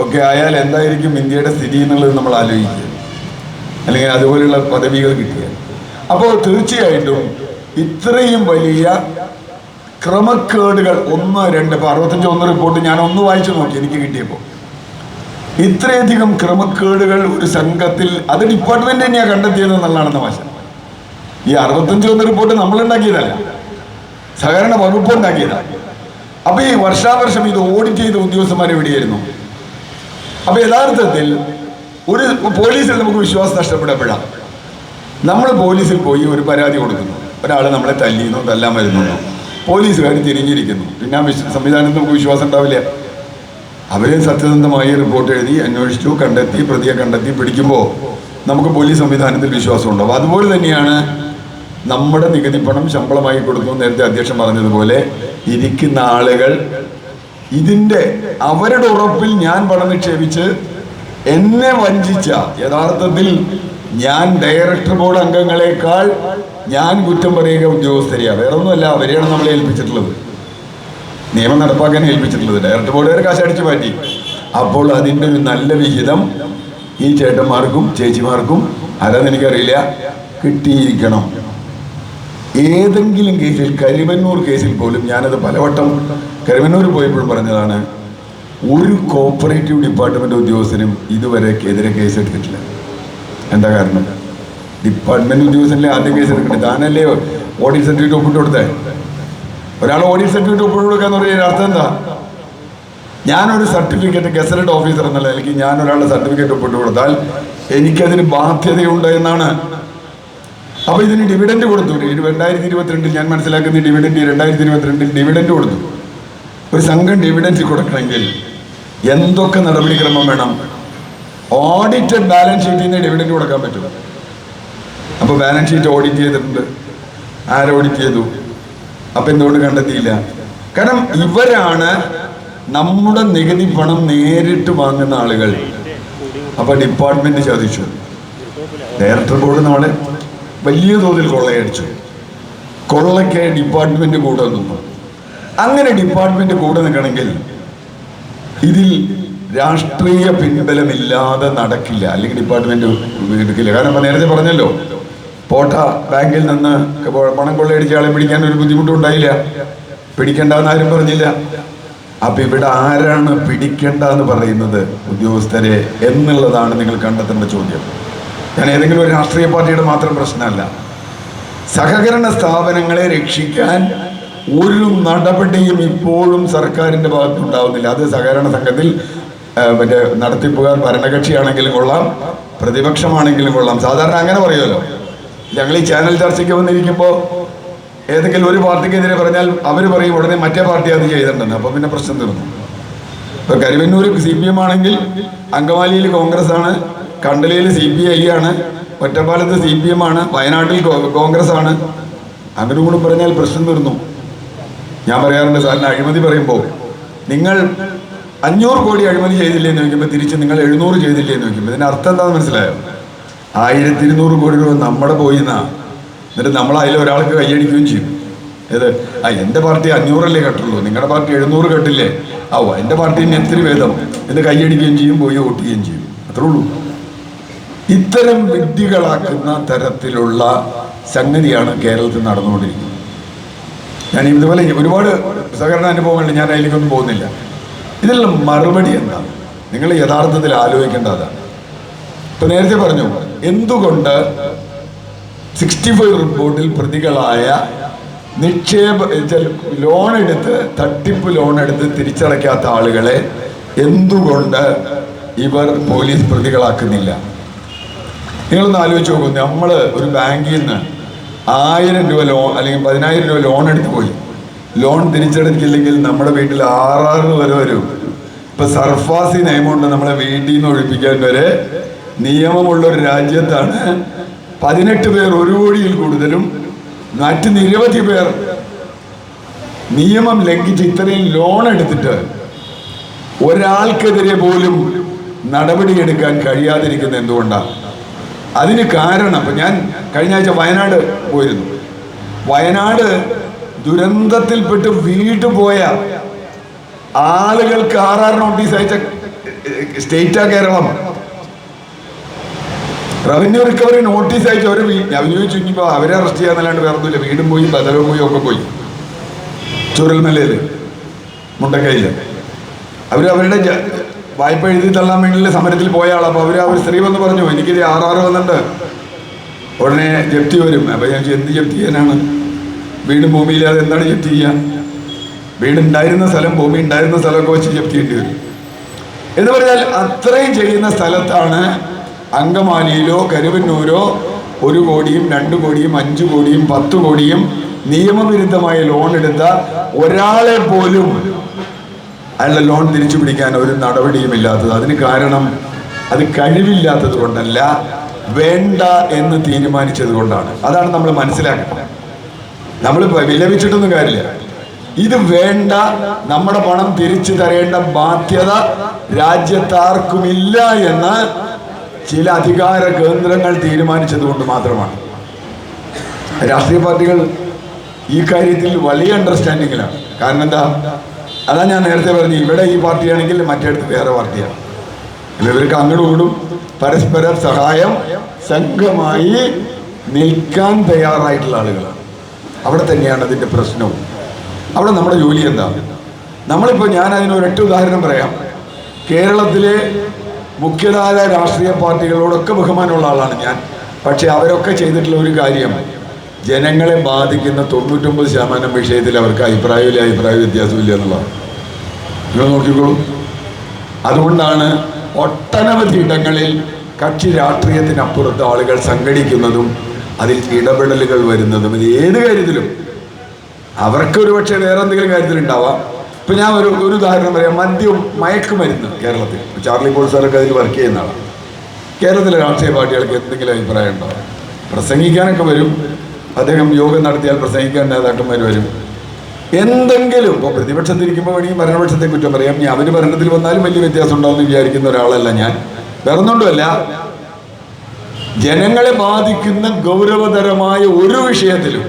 ഒക്കെ ആയാൽ എന്തായിരിക്കും ഇന്ത്യയുടെ സ്ഥിതി എന്നുള്ളത് നമ്മൾ ആലോചിക്കുക, അല്ലെങ്കിൽ അതുപോലെയുള്ള പദവികൾ കിട്ടുക. അപ്പോൾ തീർച്ചയായിട്ടും ഇത്രയും വലിയ ക്രമക്കേടുകൾ 1, 2 ഇപ്പോൾ 65 റിപ്പോർട്ട് ഞാൻ ഒന്ന് വായിച്ചു നോക്കി എനിക്ക് കിട്ടിയപ്പോൾ. ഇത്രയധികം ക്രമക്കേടുകൾ ഒരു സംഘത്തിൽ, അത് ഡിപ്പാർട്ട്മെന്റ് തന്നെയാണ് കണ്ടെത്തിയത് എന്നുള്ളതാണെന്ന് വശം. ഈ 65 റിപ്പോർട്ട് നമ്മളുണ്ടാക്കിയതല്ല, സഹകരണ വകുപ്പ് ഉണ്ടാക്കിയതാണ്. അപ്പൊ ഈ വർഷാവർഷം ഇത് ഓഡിറ്റ് ചെയ്ത ഉദ്യോഗസ്ഥന്മാർ എവിടെയായിരുന്നു? അപ്പൊ യഥാർത്ഥത്തിൽ ഒരു പോലീസിൽ നമുക്ക് വിശ്വാസം നഷ്ടപ്പെടപ്പെടാം. നമ്മൾ പോലീസിൽ പോയി ഒരു പരാതി കൊടുക്കുന്നു, ഒരാൾ നമ്മളെ തല്ലിയെന്നോ തല്ലാൻ വരുന്നോ, പോലീസുകാർ തിരിഞ്ഞിരിക്കുന്നു, പിന്നെ ആ സംവിധാനത്തിൽ നമുക്ക് വിശ്വാസം ഉണ്ടാവില്ല. അവരെ സത്യസന്ധമായി റിപ്പോർട്ട് എഴുതി അന്വേഷിച്ചു, കണ്ടെത്തി, പ്രതിയെ കണ്ടെത്തി പിടിക്കുമ്പോൾ നമുക്ക് പോലീസ് സംവിധാനത്തിൽ വിശ്വാസം ഉണ്ടാവും. അതുപോലെ തന്നെയാണ് നമ്മുടെ നികുതി പണം ശമ്പളമായി കൊടുക്കും. നേരത്തെ അധ്യക്ഷൻ പറഞ്ഞതുപോലെ ഇരിക്കുന്ന ആളുകൾ ഇതിൻ്റെ അവരുടെ ഉറപ്പിൽ ഞാൻ പണം നിക്ഷേപിച്ച് എന്നെ വഞ്ചിച്ച, യഥാർത്ഥത്തിൽ ഞാൻ ഡയറക്ടർ ബോർഡ് അംഗങ്ങളെക്കാൾ ഞാൻ കുറ്റം പറയുക ഉദ്യോഗസ്ഥരെയാണ്, വേറെ ഒന്നുമല്ല. അവരെയാണ് നമ്മളെ ഏൽപ്പിച്ചിട്ടുള്ളത്, നിയമം നടപ്പാക്കാൻ ഏൽപ്പിച്ചിട്ടുള്ളത്. ഡയറക്ടർ ബോർഡുകാർ കാശടിച്ചു മാറ്റി. അപ്പോൾ അതിൻ്റെ ഒരു നല്ല വിഹിതം ഈ ചേട്ടന്മാർക്കും ചേച്ചിമാർക്കും ആരാന്ന് എനിക്കറിയില്ല കിട്ടിയിരിക്കണം. ഏതെങ്കിലും കേസിൽ, കരിമന്നൂർ കേസിൽ പോലും ഞാനത് പലവട്ടം കരിമന്നൂർ പോയപ്പോഴും പറഞ്ഞതാണ്, ഒരു കോപ്പറേറ്റീവ് ഡിപ്പാർട്ട്മെന്റ് ഉദ്യോഗസ്ഥനും ഇതുവരെ എതിരെ കേസെടുത്തിട്ടില്ല. എന്താ കാരണം? ഡിപ്പാർട്ട്മെന്റ് ഉദ്യോഗസ്ഥനല്ലേ ആദ്യം കേസെടുക്കണ്ടേ? താനല്ലേ ഓഡിറ്റ് സർട്ടിഫിക്കറ്റ് ഒപ്പിട്ട് കൊടുത്തേ? ഒരാൾ ഓഡിറ്റ് സർട്ടിഫിക്കറ്റ് ഒപ്പിട്ട് കൊടുക്കാന്ന് പറയുന്ന അർത്ഥം എന്താ? ഞാനൊരു സർട്ടിഫിക്കറ്റ് ഗസറ്റഡ് ഓഫീസർ എന്നുള്ള എനിക്ക് ഞാൻ ഒരാളുടെ സർട്ടിഫിക്കറ്റ് ഒപ്പിട്ട് കൊടുത്താൽ എനിക്കതിന് ബാധ്യതയുണ്ട് എന്നാണ്. അപ്പൊ ഇതിന് ഡിവിഡൻഡ് കൊടുത്തു. 2022 ഞാൻ മനസ്സിലാക്കുന്ന ഡിവിഡൻഡ് 2022 ഡിവിഡൻഡ് കൊടുത്തു. ഒരു സംഘം ഡിവിഡൻഡ് കൊടുക്കണമെങ്കിൽ എന്തൊക്കെ നടപടിക്രമം വേണം? ഓഡിറ്റഡ് ബാലൻസ് ഷീറ്റിൽ നിന്ന് ഡിവിഡൻഡ് കൊടുക്കാൻ പറ്റും. അപ്പോൾ ബാലൻസ് ഷീറ്റ് ഓഡിറ്റ് ചെയ്തിട്ടുണ്ട്. ആര് ഓഡിറ്റ് ചെയ്തു? അപ്പം എന്തുകൊണ്ട് കണ്ടെത്തിയില്ല? കാരണം ഇവരാണ് നമ്മുടെ നികുതി പണം നേരിട്ട് വാങ്ങുന്ന ആളുകൾ. അപ്പോൾ ഡിപ്പാർട്ട്മെന്റ് ചതിച്ചു. ഡയറക്ടർ ബോർഡ് നമ്മളെ വലിയ തോതിൽ കൊള്ളയടിച്ചു. കൊള്ളയ്ക്ക് ഡിപ്പാർട്ട്മെന്റ് കൂടെ നിന്നു. അങ്ങനെ ഡിപ്പാർട്ട്മെന്റ് കൂടെ നിൽക്കണമെങ്കിൽ ഇതിൽ രാഷ്ട്രീയ പിൻബലമില്ലാതെ നടക്കില്ല, അല്ലെങ്കിൽ ഡിപ്പാർട്ട്മെന്റ് എടുക്കില്ല. കാരണം നേരത്തെ പറഞ്ഞല്ലോ, പോട്ട ബാങ്കിൽ നിന്ന് പണം കൊള്ളയടിച്ച ആളെ പിടിക്കാൻ ഒരു ബുദ്ധിമുട്ടും ഉണ്ടായില്ല, പിടിക്കണ്ടെന്ന് ആരും പറഞ്ഞില്ല. അപ്പൊ ഇവിടെ ആരാണ് പിടിക്കേണ്ടെന്ന് പറയുന്നത് ഉദ്യോഗസ്ഥരെ എന്നുള്ളതാണ് നിങ്ങൾ കണ്ടെത്തേണ്ട ചോദ്യം. ഞാൻ ഏതെങ്കിലും ഒരു രാഷ്ട്രീയ പാർട്ടിയുടെ മാത്രം പ്രശ്നമല്ല. സഹകരണ സ്ഥാപനങ്ങളെ രക്ഷിക്കാൻ ഒരു നടപടിയും ഇപ്പോഴും സർക്കാരിന്റെ ഭാഗത്തുണ്ടാവുന്നില്ല. അത് സഹകരണ സംഘത്തിൽ മറ്റേ നടത്തിപ്പുകാർ ഭരണകക്ഷിയാണെങ്കിലും കൊള്ളാം, പ്രതിപക്ഷമാണെങ്കിലും കൊള്ളാം. സാധാരണ അങ്ങനെ പറയുമല്ലോ. ഞങ്ങൾ ഈ ചാനൽ ചർച്ചയ്ക്ക് വന്നിരിക്കുമ്പോൾ ഏതെങ്കിലും ഒരു പാർട്ടിക്കെതിരെ പറഞ്ഞാൽ അവർ പറയും ഉടനെ മറ്റേ പാർട്ടി അത് ചെയ്തിട്ടുണ്ടെന്ന്. അപ്പോൾ പിന്നെ പ്രശ്നം തീർന്നു. ഇപ്പോൾ കരിവന്നൂർ CPM ആണെങ്കിൽ അങ്കമാലിയിൽ കോൺഗ്രസ് ആണ്, കണ്ടലയിൽ CPI ആണ്, ഒറ്റപ്പാലത്ത് CPM ആണ്, വയനാട്ടിൽ കോൺഗ്രസ് ആണ്. അങ്ങോട്ടും കൂടെ പറഞ്ഞാൽ പ്രശ്നം തീർന്നു. ഞാൻ പറയാറുണ്ട്, സാറിന് അഴിമതി പറയുമ്പോൾ നിങ്ങൾ 500 കോടി അഴിമതി ചെയ്തില്ലേ എന്ന് ചോദിക്കുമ്പോൾ തിരിച്ച് നിങ്ങൾ 700 ചെയ്തില്ലേ എന്ന് ചോദിക്കുമ്പോൾ ഇതിൻ്റെ അർത്ഥം എന്താണെന്ന് മനസ്സിലായോ? 1200 കോടി രൂപ നമ്മുടെ പോയിന്നാ. എന്നിട്ട് നമ്മൾ അതിൽ ഒരാൾക്ക് കൈയടിക്കുകയും ചെയ്യും. ഏത് എൻ്റെ പാർട്ടി 500 കെട്ടുള്ളൂ, നിങ്ങളുടെ പാർട്ടി 700 കെട്ടില്ലേ, എൻ്റെ പാർട്ടിന് എത്തിരി ഭേദം എന്ന് കൈയടിക്കുകയും ചെയ്യും, പോയി വോട്ട് ചെയ്യുകയും ചെയ്യും. അത്രേ ഉള്ളൂ. ഇത്തരം വിഡ്ഢികളാക്കുന്ന തരത്തിലുള്ള സംഗതിയാണ് കേരളത്തിൽ നടന്നുകൊണ്ടിരിക്കുന്നത്. ഞാൻ ഇതുപോലെ ഒരുപാട് സഹകരണ അനുഭവങ്ങളുണ്ട്, ഞാൻ അതിലേക്കൊന്നും പോകുന്നില്ല. ഇതിലുള്ള മറുപടി എന്താണ്? നിങ്ങൾ യഥാർത്ഥത്തിൽ ആലോചിക്കേണ്ടതാണ്. ഇപ്പൊ നേരത്തെ പറഞ്ഞു, എന്തുകൊണ്ട് 65 റിപ്പോർട്ടിൽ പ്രതികളായ ലോൺ എടുത്ത് തട്ടിപ്പ് ലോൺ എടുത്ത് തിരിച്ചടയ്ക്കാത്ത ആളുകളെ എന്തുകൊണ്ട് ഇവർ പോലീസ് പ്രതികളാക്കുന്നില്ല? നിങ്ങളൊന്ന് ആലോചിച്ച് നോക്കൂ. നമ്മൾ ഒരു ബാങ്കിൽ നിന്ന് 1000 രൂപ ലോൺ അല്ലെങ്കിൽ 10000 രൂപ ലോൺ എടുത്ത് പോയി ലോൺ തിരിച്ചടയ്ക്കില്ലെങ്കിൽ നമ്മുടെ വീട്ടിൽ 6 വരെ വരും. ഇപ്പൊ സർഫാസി നിയമമുണ്ട് നമ്മളെ വീട്ടിൽ നിന്ന് ഒഴിപ്പിക്കാൻ വരെ നിയമമുള്ളൊരു രാജ്യത്താണ് 18 പേർ 1 കോടിയിൽ കൂടുതലും മറ്റ് നിരവധി പേർ നിയമം ലംഘിച്ച് ഇത്രയും ലോൺ എടുത്തിട്ട് ഒരാൾക്കെതിരെ പോലും നടപടിയെടുക്കാൻ കഴിയാതിരിക്കുന്നത് എന്തുകൊണ്ടാണ്? അതിന് കാരണം ഇപ്പം ഞാൻ കഴിഞ്ഞ ആഴ്ച വയനാട് പോയിരുന്നു. വയനാട് ദുരന്തത്തിൽപ്പെട്ട് വീട്ടുപോയ ആളുകൾക്ക് RR നോട്ടീസ് അയച്ച സ്റ്റേറ്റാ കേരളം. റവന്യൂ റിക്കവറി നോട്ടീസ് അയച്ച അവർ ചോദിച്ചു ഇനിയിപ്പോൾ അവരെ അറസ്റ്റ് ചെയ്യാന്നല്ലാണ്ട് വേറെ ഒന്നുമില്ല. വീടും പോയി ബദലും പോയി ഒക്കെ പോയി. ചുരൽമലയിൽ മുണ്ടക്കയിൽ അവരുടെ വായ്പ എഴുതി തള്ളാൻ വേണ്ടിയുള്ള സമരത്തിൽ പോയ ആളാണ്. അപ്പോൾ അവർ സ്ത്രീ വന്ന് പറഞ്ഞു എനിക്കിത് RR വന്നിട്ടുണ്ട്, ഉടനെ ജപ്തി വരും. അപ്പോൾ ഞാൻ എന്ത് ജപ്തി ചെയ്യാനാണ്? വീടും ഭൂമിയില്ലാതെ എന്താണ് ജപ്തി ചെയ്യുക? വീടുണ്ടായിരുന്ന സ്ഥലം ഭൂമി ഉണ്ടായിരുന്ന സ്ഥലമൊക്കെ വെച്ച് ജപ്തി ചെയ്യേണ്ടി വരും. എന്ന് പറഞ്ഞാൽ അത്രയും ചെയ്യുന്ന സ്ഥലത്താണ് അങ്കമാലിയിലോ കരുവന്നൂരോ 1 കോടിയും 2 കോടിയും 5 കോടിയും 10 കോടിയും നിയമവിരുദ്ധമായ ലോൺ എടുത്ത ഒരാളെ പോലും അയാളുടെ ലോൺ തിരിച്ചു പിടിക്കാൻ ഒരു നടപടിയും ഇല്ലാത്തത്. അതിന് കാരണം അത് കഴിവില്ലാത്തത് കൊണ്ടല്ല, വേണ്ട എന്ന് തീരുമാനിച്ചത് കൊണ്ടാണ്. അതാണ് നമ്മൾ മനസ്സിലാക്കുന്നത്. നമ്മൾ വിലപിച്ചിട്ടൊന്നും കാര്യമില്ല. ഇത് വേണ്ട, നമ്മുടെ പണം തിരിച്ചു തരേണ്ട ബാധ്യത രാജ്യത്താർക്കുമില്ല എന്ന് ചില അധികാര കേന്ദ്രങ്ങൾ തീരുമാനിച്ചത് കൊണ്ട് മാത്രമാണ്. രാഷ്ട്രീയ പാർട്ടികൾ ഈ കാര്യത്തിൽ വലിയ അണ്ടർസ്റ്റാൻഡിങ്ങിലാണ്. കാരണം എന്താ? അതാ ഞാൻ നേരത്തെ പറഞ്ഞു, ഇവിടെ ഈ പാർട്ടിയാണെങ്കിൽ മറ്റേടത്ത് വേറെ പാർട്ടിയാണ്. ഇവർക്ക് അങ്ങോട്ടും ഇങ്ങോട്ടും പരസ്പരം സഹായം സംഘമായി നിൽക്കാൻ തയ്യാറായിട്ടുള്ള ആളുകളാണ്. അവിടെ തന്നെയാണ് അതിൻ്റെ പ്രശ്നവും. അവിടെ നമ്മുടെ ജോലി എന്താ? നമ്മളിപ്പോൾ ഞാൻ അതിനൊരൊറ്റ ഉദാഹരണം പറയാം. കേരളത്തിലെ മുഖ്യധാര രാഷ്ട്രീയ പാർട്ടികളോടൊക്കെ ബഹുമാനമുള്ള ആളാണ് ഞാൻ. പക്ഷെ അവരൊക്കെ ചെയ്തിട്ടുള്ള ഒരു കാര്യം, ജനങ്ങളെ ബാധിക്കുന്ന 99% വിഷയത്തിൽ അവർക്ക് അഭിപ്രായ വ്യത്യാസമില്ല എന്നുള്ളതാണ്. നിങ്ങൾ നോക്കിക്കോളൂ. അതുകൊണ്ടാണ് ഒട്ടനവധി ഇടങ്ങളിൽ കക്ഷി രാഷ്ട്രീയത്തിനപ്പുറത്ത് ആളുകൾ സംഘടിക്കുന്നതും അതിൽ ഇടപെടലുകൾ വരുന്നതും. ഇത് ഏത് കാര്യത്തിലും അവർക്കൊരു പക്ഷേ വേറെ എന്തെങ്കിലും കാര്യത്തിലുണ്ടാവാം. ഇപ്പം ഞാൻ ഒരു ഉദാഹരണം പറയാം. മയക്കുമരുന്ന് കേരളത്തിൽ ചാർലി പോൾ സാറൊക്കെ അതിൽ വർക്ക് ചെയ്യുന്ന ആളാണ്. കേരളത്തിലെ രാഷ്ട്രീയ പാർട്ടികൾക്ക് എന്തെങ്കിലും അഭിപ്രായം ഉണ്ടാവും. പ്രസംഗിക്കാനൊക്കെ വരും. അദ്ദേഹം യോഗം നടത്തിയാൽ പ്രസംഗിക്കാൻ നേതാക്കന്മാർ വരും. എന്തെങ്കിലും ഇപ്പോൾ പ്രതിപക്ഷത്തിരിക്കുമ്പോൾ വേണമെങ്കിൽ ഭരണപക്ഷത്തെ കുറ്റം പറയാം. ഇനി അവർ ഭരണത്തിൽ വന്നാലും വലിയ വ്യത്യാസം ഉണ്ടാവുമെന്ന് വിചാരിക്കുന്ന ഒരാളല്ല ഞാൻ. വേറൊന്നുകൊണ്ടുമല്ല, ജനങ്ങളെ ബാധിക്കുന്ന ഗൗരവതരമായ ഒരു വിഷയത്തിലും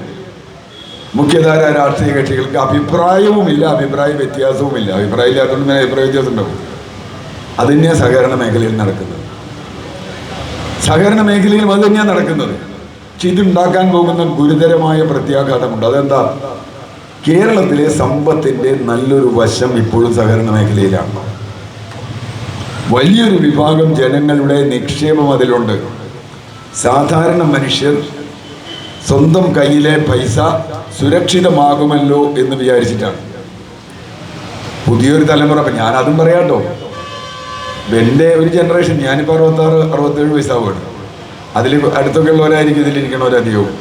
മുഖ്യധാര രാഷ്ട്രീയ കക്ഷികൾക്ക് അഭിപ്രായവുമില്ല, അഭിപ്രായ വ്യത്യാസവുമില്ല. അഭിപ്രായം ഇല്ലാത്തതുകൊണ്ട് അഭിപ്രായ വ്യത്യാസം ഉണ്ടാവും. അത് തന്നെയാണ് സഹകരണ മേഖലയിൽ നടക്കുന്നത്. സഹകരണ മേഖലയിലും അത് തന്നെയാണ് നടക്കുന്നത്. പക്ഷെ ഇതുണ്ടാക്കാൻ പോകുന്ന ഗുരുതരമായ പ്രത്യാഘാതമുണ്ട്. അതെന്താ? കേരളത്തിലെ സമ്പത്തിൻ്റെ നല്ലൊരു വശം ഇപ്പോഴും സഹകരണ മേഖലയിലാണ്. വലിയൊരു വിഭാഗം ജനങ്ങളുടെ നിക്ഷേപം അതിലുണ്ട്. സാധാരണ മനുഷ്യർ സ്വന്തം കയ്യിലെ പൈസ സുരക്ഷിതമാകുമല്ലോ എന്ന് വിചാരിച്ചിട്ടാണ്. പുതിയൊരു തലമുറ, അപ്പം ഞാനതും പറയാട്ടോ, എൻ്റെ ഒരു ജനറേഷൻ, ഞാനിപ്പോൾ 66-67 വയസ്സാവുകയാണ്. അതിൽ അടുത്തൊക്കെ ഉള്ളവരായിരിക്കും ഇതിലിരിക്കണവരധികവും.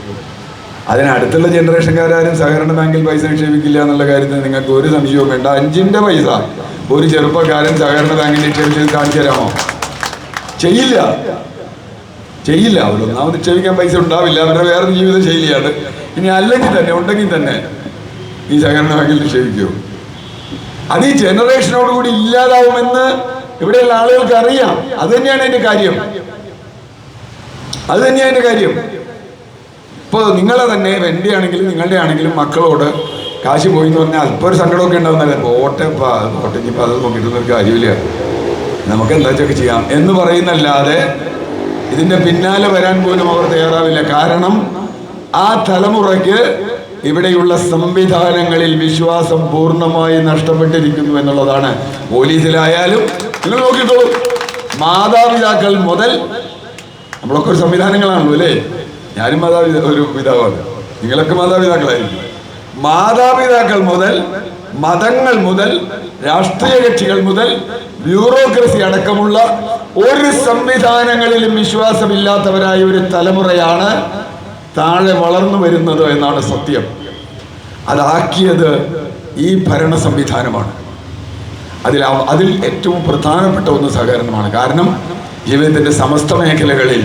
അതിനടുത്തുള്ള ജനറേഷൻകാരും സഹകരണ ബാങ്കിൽ പൈസ നിക്ഷേപിക്കില്ല എന്നുള്ള കാര്യത്തിൽ നിങ്ങൾക്ക് ഒരു സംശയവും വേണ്ട. 5ൻ്റെ പൈസ ഒരു ചെറുപ്പക്കാരൻ സഹകരണ ബാങ്കിൽ നിക്ഷേപിച്ചത് കാണിച്ചു തരാമോ? ചെയ്യില്ല. അവർ ഒന്നാമത് നിക്ഷേപിക്കാൻ പൈസ ഉണ്ടാവില്ല. അവരുടെ വേറെ ജീവിത ശൈലിയാണ്. ഇനി അല്ലെങ്കിൽ തന്നെ ഉണ്ടെങ്കിൽ തന്നെ ഈ സഹകരണ ബാങ്കിൽ നിക്ഷേപിക്കുമോ? അത് ഈ ജനറേഷനോടുകൂടി ഇല്ലാതാവുമെന്ന് ഇവിടെയുള്ള ആളുകൾക്ക് അറിയാം. അത് തന്നെയാണ് അതിൻ്റെ കാര്യം. ഇപ്പോൾ നിങ്ങളെ തന്നെ, എൻ്റെ ആണെങ്കിലും നിങ്ങളുടെ ആണെങ്കിലും മക്കളോട് കാശ് പോയി എന്ന് പറഞ്ഞാൽ അല്പം ഒരു സങ്കടമൊക്കെ ഉണ്ടാവുന്നല്ലേ. പോട്ടെ ഇനിയിപ്പോൾ അത് നോക്കിയിട്ടൊന്നും കാര്യമില്ല, നമുക്ക് എന്താ വെച്ചൊക്കെ ചെയ്യാം എന്ന് പറയുന്നല്ലാതെ ഇതിൻ്റെ പിന്നാലെ വരാൻ പോലും അവർ തയ്യാറാവില്ല. കാരണം ആ തലമുറയ്ക്ക് ഇവിടെയുള്ള സംവിധാനങ്ങളിൽ വിശ്വാസം പൂർണ്ണമായി നഷ്ടപ്പെട്ടിരിക്കുന്നു എന്നുള്ളതാണ്. പോലീസിലായാലും നിങ്ങൾ നോക്കിക്കോളൂ, മാതാപിതാക്കൾ മുതൽ, നമ്മളൊക്കെ ഒരു സംവിധാനങ്ങളാണല്ലോ അല്ലേ? ഞാനും ഒരു പിതാവാണ്, നിങ്ങളൊക്കെ മാതാപിതാക്കളായിരിക്കും. മാതാപിതാക്കൾ മുതൽ, മതങ്ങൾ മുതൽ, രാഷ്ട്രീയ കക്ഷികൾ മുതൽ, ബ്യൂറോക്രസി അടക്കമുള്ള ഒരു സംവിധാനങ്ങളിലും വിശ്വാസമില്ലാത്തവരായ ഒരു തലമുറയാണ് താഴെ വളർന്നു വരുന്നത് എന്നാണ് സത്യം. അതാക്കിയത് ഈ ഭരണ സംവിധാനമാണ്. അതിൽ ഏറ്റവും പ്രധാനപ്പെട്ട ഒന്ന് സഹകരണമാണ്. കാരണം ജീവിതത്തിൻ്റെ സമസ്ത മേഖലകളിൽ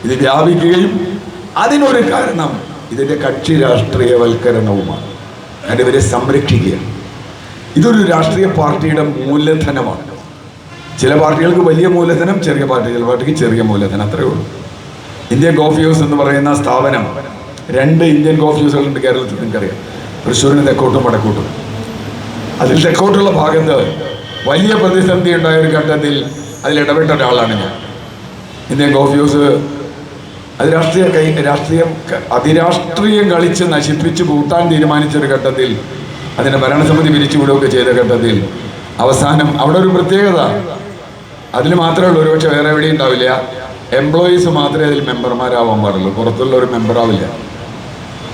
ഇത് വ്യാപിക്കുകയും അതിനൊരു കാരണം ഇതിൻ്റെ കക്ഷി രാഷ്ട്രീയവൽക്കരണവുമാണ്. അതിവരെ സംരക്ഷിക്കുക. ഇതൊരു രാഷ്ട്രീയ പാർട്ടിയുടെ മൂലധനമാണ്. ചില പാർട്ടികൾക്ക് വലിയ മൂലധനം, ചെറിയ പാർട്ടിക്ക് ചെറിയ മൂലധനം, അത്രയേ ഉള്ളൂ. ഇന്ത്യൻ കോഫി ഹൗസ് എന്ന് പറയുന്ന സ്ഥാപനം, 2 ഇന്ത്യൻ കോഫി ഹൗസുകളുണ്ട് കേരളത്തിൽ, നിങ്ങൾക്കറിയാം. തൃശ്ശൂരിന് തെക്കോട്ടും വടക്കോട്ടും. അതിൽ തെക്കോട്ടുള്ള ഭാഗത്ത് വലിയ പ്രതിസന്ധി ഉണ്ടായ ഒരു ഘട്ടത്തിൽ അതിലിടപെട്ട ഒരാളാണ് ഞാൻ. ഇന്ത്യൻ കോഫി ഹൗസ് അത് അതിരാഷ്ട്രീയം കളിച്ച് നശിപ്പിച്ച് കൂട്ടാൻ തീരുമാനിച്ചൊരു ഘട്ടത്തിൽ, അതിൻ്റെ ഭരണസമിതി പിരിച്ചുവിടുകയൊക്കെ ചെയ്ത ഘട്ടത്തിൽ അവസാനം അവിടെ ഒരു പ്രത്യേകത, അതിൽ മാത്രമേ ഉള്ളൂ, ഒരുപക്ഷെ വേറെ എവിടെയും ഉണ്ടാവില്ല, എംപ്ലോയീസ് മാത്രമേ അതിൽ മെമ്പർമാരാവാൻ പാടുള്ളൂ, പുറത്തുള്ള ഒരു മെമ്പറാവില്ല.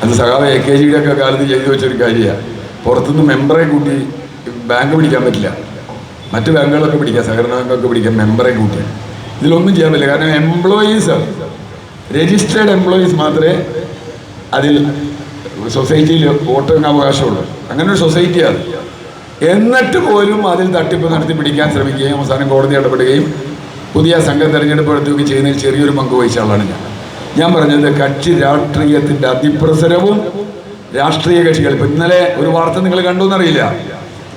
അത് സഖാവ് AKGയുടെ ഒക്കെ കാലത്ത് ചെയ്തു വെച്ചൊരു കാര്യമാണ്. പുറത്തുനിന്ന് മെമ്പറെ കൂട്ടി ബാങ്ക് പിടിക്കാൻ പറ്റില്ല. മറ്റ് ബാങ്കുകളൊക്കെ പിടിക്കാം, സഹകരണ ബാങ്കൊക്കെ പിടിക്കാം, മെമ്പറെ കൂട്ടി. ഇതിലൊന്നും ചെയ്യാൻ പറ്റില്ല. കാരണം എംപ്ലോയീസ്, രജിസ്റ്റേർഡ് എംപ്ലോയീസ് മാത്രമേ അതിൽ സൊസൈറ്റിയിൽ വോട്ടിന് അവകാശമുള്ളൂ. അങ്ങനെ ഒരു സൊസൈറ്റിയാണ്. എന്നിട്ട് പോലും അതിൽ തട്ടിപ്പ് നടത്തി പിടിക്കാൻ ശ്രമിക്കുകയും അവസാനം കോടതി ഇടപെടുകയും പുതിയ സംഘം തെരഞ്ഞെടുപ്പ് നടത്തുകയും ചെയ്യുന്നതിൽ ചെറിയൊരു പങ്ക് വഹിച്ച ആളാണ് ഞാൻ പറഞ്ഞത്. കക്ഷി രാഷ്ട്രീയത്തിൻ്റെ അതിപ്രസരവും രാഷ്ട്രീയ കക്ഷികൾ. ഇപ്പം ഇന്നലെ ഒരു വാർത്ത നിങ്ങൾ കണ്ടു എന്നറിയില്ല.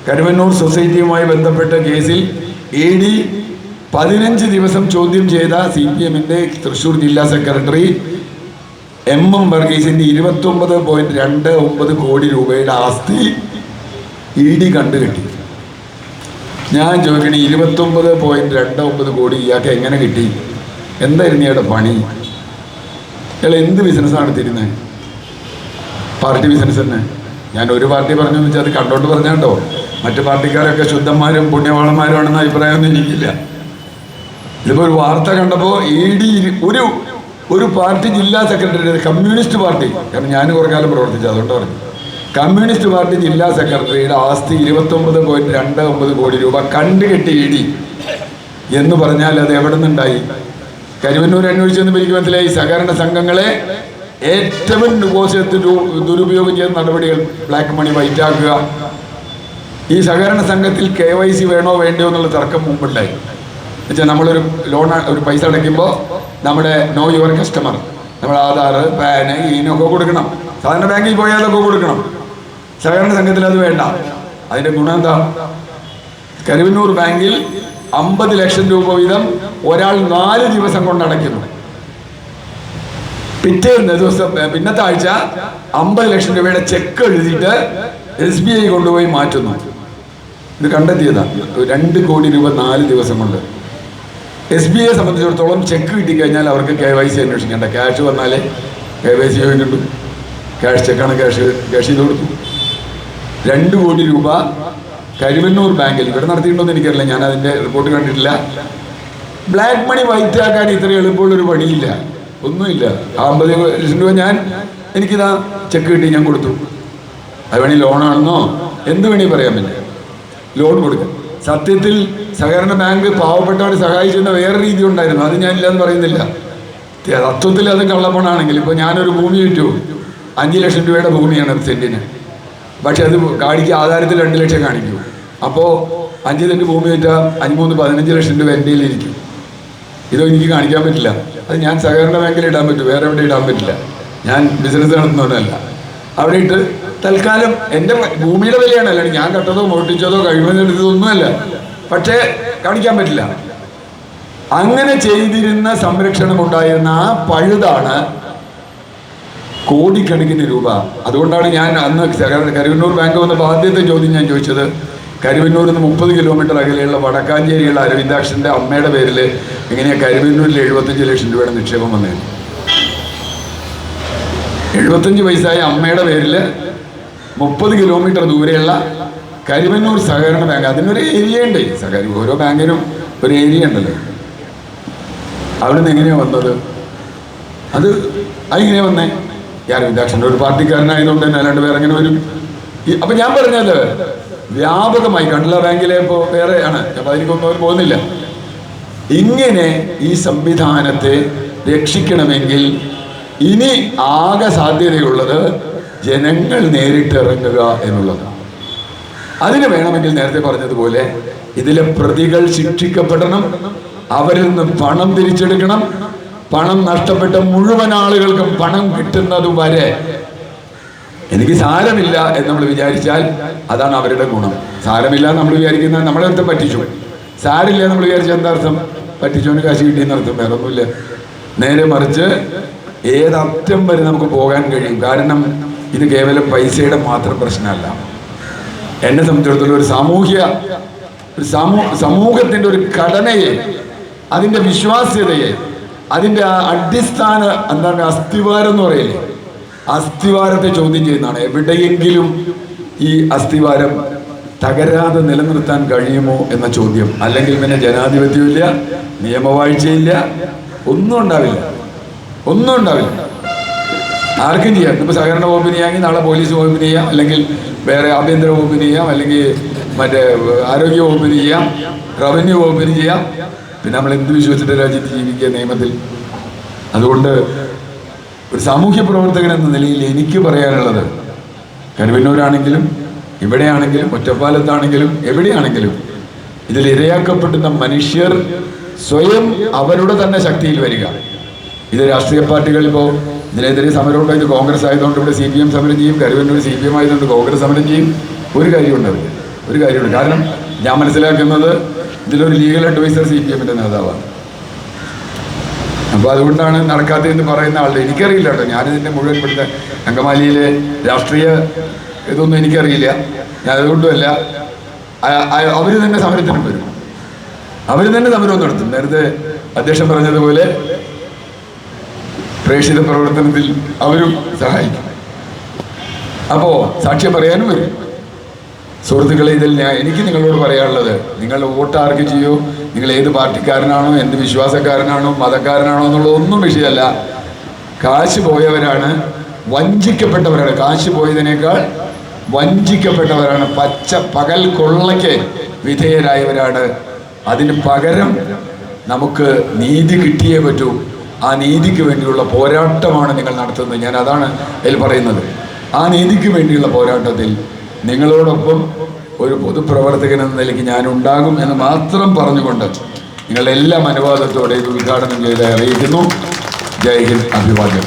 കരുവന്നൂർ സൊസൈറ്റിയുമായി ബന്ധപ്പെട്ട കേസിൽ ED 15 ദിവസം ചോദ്യം ചെയ്ത CPMന്റെ തൃശ്ശൂർ ജില്ലാ സെക്രട്ടറി MM വർഗീസിന്റെ 29.29 കോടി രൂപയുടെ ആസ്തി ED കണ്ടുകെട്ടി. ഞാൻ ചോദിക്കണേ, 29.29 കോടി ഇയാൾക്ക് എങ്ങനെ കിട്ടി? എന്തായിരുന്നു ഇയാളുടെ പണി? ഇയാൾ എന്ത് ബിസിനസ്സാണ് നടത്തിയിരുന്നത്? പാർട്ടി ബിസിനസ് തന്നെ. ഞാൻ ഒരു പാർട്ടി പറഞ്ഞു എന്ന് വെച്ചാൽ അത് കണ്ടോണ്ട് പറഞ്ഞാണ്ടോ, മറ്റു പാർട്ടിക്കാരൊക്കെ ശുദ്ധന്മാരും പുണ്യവാളന്മാരുമാണെന്ന അഭിപ്രായമൊന്നും എനിക്കില്ല. ഇതിപ്പോൾ ഒരു വാർത്ത കണ്ടപ്പോൾ ED ഒരു പാർട്ടി ജില്ലാ സെക്രട്ടറി, കമ്മ്യൂണിസ്റ്റ് പാർട്ടി, കാരണം ഞാൻ കുറേ കാലം പ്രവർത്തിച്ചു, അതുകൊണ്ട് പറഞ്ഞു, കമ്മ്യൂണിസ്റ്റ് പാർട്ടി ജില്ലാ സെക്രട്ടറിയുടെ ആസ്തി 29.29 കോടി രൂപ കണ്ടുകെട്ടി ED എന്ന് പറഞ്ഞാൽ അത് എവിടെ നിന്നുണ്ടായി? കരുവന്നൂർ അന്വേഷിച്ചെന്ന് എനിക്ക് മനസ്സിലായി. സഹകരണ സംഘങ്ങളെ ഏറ്റവും ദുരുപയോഗം ചെയ്യുന്ന നടപടികൾ, ബ്ലാക്ക് മണി വൈറ്റാക്കുക. ഈ സഹകരണ സംഘത്തിൽ KYC വേണോ വേണ്ടയോ എന്നുള്ള തർക്കം മുമ്പുണ്ടായി. എന്നുവെച്ചാൽ നമ്മളൊരു ഒരു പൈസ അടയ്ക്കുമ്പോൾ നമ്മുടെ നോ യുവർ കസ്റ്റമർ, നമ്മൾ ആധാർ, പാന്, ഈനൊക്കെ കൊടുക്കണം. സാധാരണ ബാങ്കിൽ പോയാലൊക്കെ കൊടുക്കണം. സഹകരണ സംഘത്തിൽ അത് വേണ്ട. അതിൻ്റെ ഗുണം എന്താ? കരുവന്നൂർ ബാങ്കിൽ 50 ലക്ഷം രൂപ വീതം ഒരാൾ 4 ദിവസം കൊണ്ട് അടയ്ക്കുന്നു. പിന്നത്തെ ആഴ്ച 50 ലക്ഷം രൂപയുടെ ചെക്ക് എഴുതിയിട്ട് SBI കൊണ്ടുപോയി മാറ്റുന്നു. ഇത് കണ്ടെത്തിയതാണ്. 2 കോടി രൂപ 4 ദിവസം കൊണ്ട്. SBI സംബന്ധിച്ചിടത്തോളം ചെക്ക് കിട്ടിക്കഴിഞ്ഞാൽ അവർക്ക് KYC അന്വേഷിക്കേണ്ട. ക്യാഷ് വന്നാലേ KYC കിട്ടും. ക്യാഷ് ചെക്കാണ്, ക്യാഷ് ചെയ്ത് കൊടുത്തു. 2 കോടി രൂപ കരുവന്നൂർ ബാങ്കിൽ ഇവിടെ നടത്തിയിട്ടുണ്ടോന്ന് എനിക്കറിയില്ല, ഞാൻ അതിൻ്റെ റിപ്പോർട്ട് കണ്ടിട്ടില്ല. ബ്ലാക്ക് മണി വൈറ്റ് ആക്കാൻ ഇത്ര എളുപ്പമുള്ളൊരു പണിയില്ല, ഒന്നുമില്ല. 50 ലക്ഷം രൂപ എനിക്കിതാ ചെക്ക് കിട്ടി, ഞാൻ കൊടുത്തു. അത് വേണി ലോണാണെന്നോ എന്ത് വേണി പറയാൻ പറ്റില്ല, ലോൺ കൊടുക്കും. സത്യത്തിൽ സഹകരണ ബാങ്ക് പാവപ്പെട്ടവരെ സഹായിക്കുന്ന വേറെ രീതി ഉണ്ടായിരുന്നു, അത് ഞാനില്ലെന്ന് പറയുന്നില്ല. തത്വത്തിൽ അത് കള്ളപ്പണാണെങ്കിൽ, ഇപ്പോൾ ഞാനൊരു ഭൂമി വിറ്റു, 5 ലക്ഷം രൂപയുടെ ഭൂമിയാണ് സെൻറ്റിന്. പക്ഷെ അത് കാണിക്കുക ആധാരത്തിൽ 2 ലക്ഷം കാണിക്കൂ. അപ്പോൾ 5 സെൻറ്റ് ഭൂമി വിറ്റാൽ 15 ലക്ഷം രൂപ എൻ്റെ കയ്യിലിരിക്കും. ഇതോ എനിക്ക് കാണിക്കാൻ പറ്റില്ല. അത് ഞാൻ സഹകരണ ബാങ്കിൽ ഇടാൻ പറ്റും, വേറെ എവിടെ ഇടാൻ പറ്റില്ല. ഞാൻ ബിസിനസ് നടത്തുന്നവരല്ല. അവിടെ ഇട്ട് തൽക്കാലം എൻ്റെ ഭൂമിയുടെ വിലയാണ്, അല്ലാണ്ട് ഞാൻ കട്ടതോ മോട്ടിച്ചതോ കഴിവെന്നെടുത്തതോ ഒന്നുമല്ല. പക്ഷേ കാണിക്കാൻ പറ്റില്ല. അങ്ങനെ ചെയ്തിരുന്ന സംരക്ഷണം ഉണ്ടായിരുന്ന ആ പഴുതാണ് കോടിക്കണക്കിന് രൂപ. അതുകൊണ്ടാണ് ഞാൻ അന്ന് കരുവന്നൂർ ബാങ്ക് വന്നപ്പോൾ ആദ്യത്തെ ചോദ്യം ഞാൻ ചോദിച്ചത്, കരുവന്നൂരിൽ നിന്ന് 30 കിലോമീറ്റർ അകലെയുള്ള വടക്കാഞ്ചേരിയുള്ള അരവിന്ദാക്ഷൻ്റെ അമ്മയുടെ പേരിൽ എങ്ങനെയാണ് കരുവന്നൂരിൽ 75 ലക്ഷം രൂപയുടെ നിക്ഷേപം വന്നത്? 75 വയസ്സായ അമ്മയുടെ പേരിൽ 30 കിലോമീറ്റർ ദൂരെയുള്ള കരുവന്നൂർ സഹകരണ ബാങ്ക്, അതിനൊരു ഏരിയ ഉണ്ട്. ഓരോ ബാങ്കിനും ഒരു ഏരിയ ഉണ്ടല്ലോ. അവിടെ നിന്ന് എങ്ങനെയാണ് വന്നത്? അതിങ്ങനെ വന്നേ ഈ അരവിന്ദാക്ഷൻ്റെ ഒരു പാർട്ടിക്കാരനായതുകൊണ്ട് തന്നെ, അല്ലാണ്ട് വേറെ എങ്ങനെ വരും? അപ്പം ഞാൻ പറഞ്ഞത് വ്യാപകമായി കണ്ടല ബാങ്കിലെ ഇപ്പോൾ വേറെ ആണ്, അപ്പം അതിലേക്കൊന്നും അവർ പോകുന്നില്ല. ഇങ്ങനെ ഈ സംവിധാനത്തെ രക്ഷിക്കണമെങ്കിൽ ഇനി ആകെ സാധ്യതയുള്ളത് ജനങ്ങൾ നേരിട്ടിറങ്ങുക എന്നുള്ളതാണ്. അതിന് വേണമെങ്കിൽ നേരത്തെ പറഞ്ഞതുപോലെ ഇതിലെ പ്രതികൾ ശിക്ഷിക്കപ്പെടണം, അവരിൽ നിന്ന് പണം തിരിച്ചെടുക്കണം. പണം നഷ്ടപ്പെട്ട മുഴുവൻ ആളുകൾക്കും പണം കിട്ടുന്നത് വരെ എനിക്ക് സാരമില്ല എന്ന് നമ്മൾ വിചാരിച്ചാൽ അതാണ് അവരുടെ ഗുണം. സാരമില്ല നമ്മൾ വിചാരിക്കുന്നത് നമ്മളെ അടുത്ത് പറ്റിച്ചു, സാരില്ല നമ്മൾ വിചാരിച്ച എന്താർത്ഥം? പറ്റിച്ചോന് കാശ് കിട്ടിയെന്നർത്ഥം, വേറെ ഒന്നുമില്ല. നേരെ മറിച്ച് ഏതറ്റം വരെ നമുക്ക് പോകാൻ കഴിയും. കാരണം ഇത് കേവലം പൈസയുടെ മാത്രം പ്രശ്നമല്ല. എന്നെ സംബന്ധിച്ചിടത്തോളം ഒരു സമൂഹത്തിൻ്റെ ഒരു ഘടനയെ, അതിൻ്റെ വിശ്വാസ്യതയെ, അതിൻ്റെ അടിസ്ഥാന എന്താണ് അസ്ഥിവാരം എന്ന് പറയില്ലേ, അസ്ഥിവാരത്തെ ചോദ്യം ചെയ്യുന്നതാണ്. എവിടെയെങ്കിലും ഈ അസ്ഥിവാരം തകരാതെ നിലനിർത്താൻ കഴിയുമോ എന്ന ചോദ്യം. അല്ലെങ്കിൽ പിന്നെ ജനാധിപത്യമില്ല, നിയമവാഴ്ചയില്ല, ഒന്നും ഉണ്ടാവില്ല. ആർക്കും ചെയ്യാം. ഇപ്പോൾ സഹകരണ വകുപ്പിന് ചെയ്യാമെങ്കിൽ നാളെ പോലീസ് വകുപ്പിന് ചെയ്യാം, അല്ലെങ്കിൽ വേറെ ആഭ്യന്തര വകുപ്പിന് ചെയ്യാം, അല്ലെങ്കിൽ മറ്റേ ആരോഗ്യ വകുപ്പിന് ചെയ്യാം, റവന്യൂ വകുപ്പിന് ചെയ്യാം. പിന്നെ നമ്മൾ എന്ത് വിശ്വസിച്ചിട്ട് രാജ്യത്ത് ജീവിക്കുക നിയമത്തിൽ? അതുകൊണ്ട് ഒരു സാമൂഹ്യ പ്രവർത്തകൻ എന്ന നിലയിൽ എനിക്ക് പറയാനുള്ളത്, കരുവന്നൂരാണെങ്കിലും ഇവിടെയാണെങ്കിലും ഒറ്റപ്പാലത്താണെങ്കിലും എവിടെയാണെങ്കിലും ഇതിൽ ഇരയാക്കപ്പെടുന്ന മനുഷ്യർ സ്വയം അവരുടെ തന്നെ ശക്തിയിൽ വരിക. ഇത് രാഷ്ട്രീയ പാർട്ടികൾ ഇപ്പോൾ ഇതിനെതിരെ സമരമുണ്ടോ? ഇത് കോൺഗ്രസ് ആയതുകൊണ്ട് ഇവിടെ CPM സമരം ചെയ്യും, കരുവന്നൂർ CPM ആയതുകൊണ്ട് കോൺഗ്രസ് സമരം ചെയ്യും. ഒരു കാര്യമുണ്ട്. കാരണം ഞാൻ മനസ്സിലാക്കുന്നത് ഇതിലൊരു ലീഗൽ അഡ്വൈസർ CPMൻ്റെ നേതാവാണ്. അപ്പോൾ അതുകൊണ്ടാണ് നടക്കാത്തതെന്ന് പറയുന്ന ആളുടെ എനിക്കറിയില്ല കേട്ടോ. ഞാനിതിൻ്റെ മുഴുവൻ ഇവിടുത്തെ അങ്കമാലിയിലെ രാഷ്ട്രീയ ഇതൊന്നും എനിക്കറിയില്ല. ഞാൻ അതുകൊണ്ടുമല്ല, അവർ തന്നെ സമരത്തിനും വരും, അവർ തന്നെ സമരവും നടത്തും. നേരത്തെ അധ്യക്ഷൻ പറഞ്ഞതുപോലെ പ്രേക്ഷിത പ്രവർത്തനത്തിൽ അവരും സഹായിക്കും. അപ്പോൾ സാക്ഷ്യം പറയാനും വരും. സുഹൃത്തുക്കളെ, ഇതിൽ എനിക്ക് നിങ്ങളോട് പറയാനുള്ളത്, നിങ്ങൾ വോട്ട് ആർക്ക് ചെയ്യൂ, നിങ്ങൾ ഏത് പാർട്ടിക്കാരനാണോ, എന്ത് വിശ്വാസക്കാരനാണോ, മതക്കാരനാണോ എന്നുള്ളതൊന്നും വിഷയമല്ല. കാശ് പോയവരാണ്, വഞ്ചിക്കപ്പെട്ടവരാണ്. കാശ് പോയതിനേക്കാൾ വഞ്ചിക്കപ്പെട്ടവരാണ്, പകൽ കൊള്ളയ്ക്ക് വിധേയരായവരാണ്. അതിന് പകരം നമുക്ക് നീതി കിട്ടിയേ പറ്റൂ. ആ നീതിക്ക് വേണ്ടിയുള്ള പോരാട്ടമാണ് നിങ്ങൾ നടത്തുന്നത്. ഞാൻ അതാണ് അതിൽ പറയുന്നത്. ആ നീതിക്ക് വേണ്ടിയുള്ള പോരാട്ടത്തിൽ നിങ്ങളോടൊപ്പം ഒരു പൊതുപ്രവർത്തകൻ എന്ന നിലയ്ക്ക് ഞാനുണ്ടാകും എന്ന് മാത്രം പറഞ്ഞുകൊണ്ട് നിങ്ങളുടെ എല്ലാ അനുവാദത്തോടെ ഇത് ഉദ്ഘാടനം ചെയ്ത് അറിയിക്കുന്നു. ജയ് ഹിന്ദ്, അഭിവാദ്യം.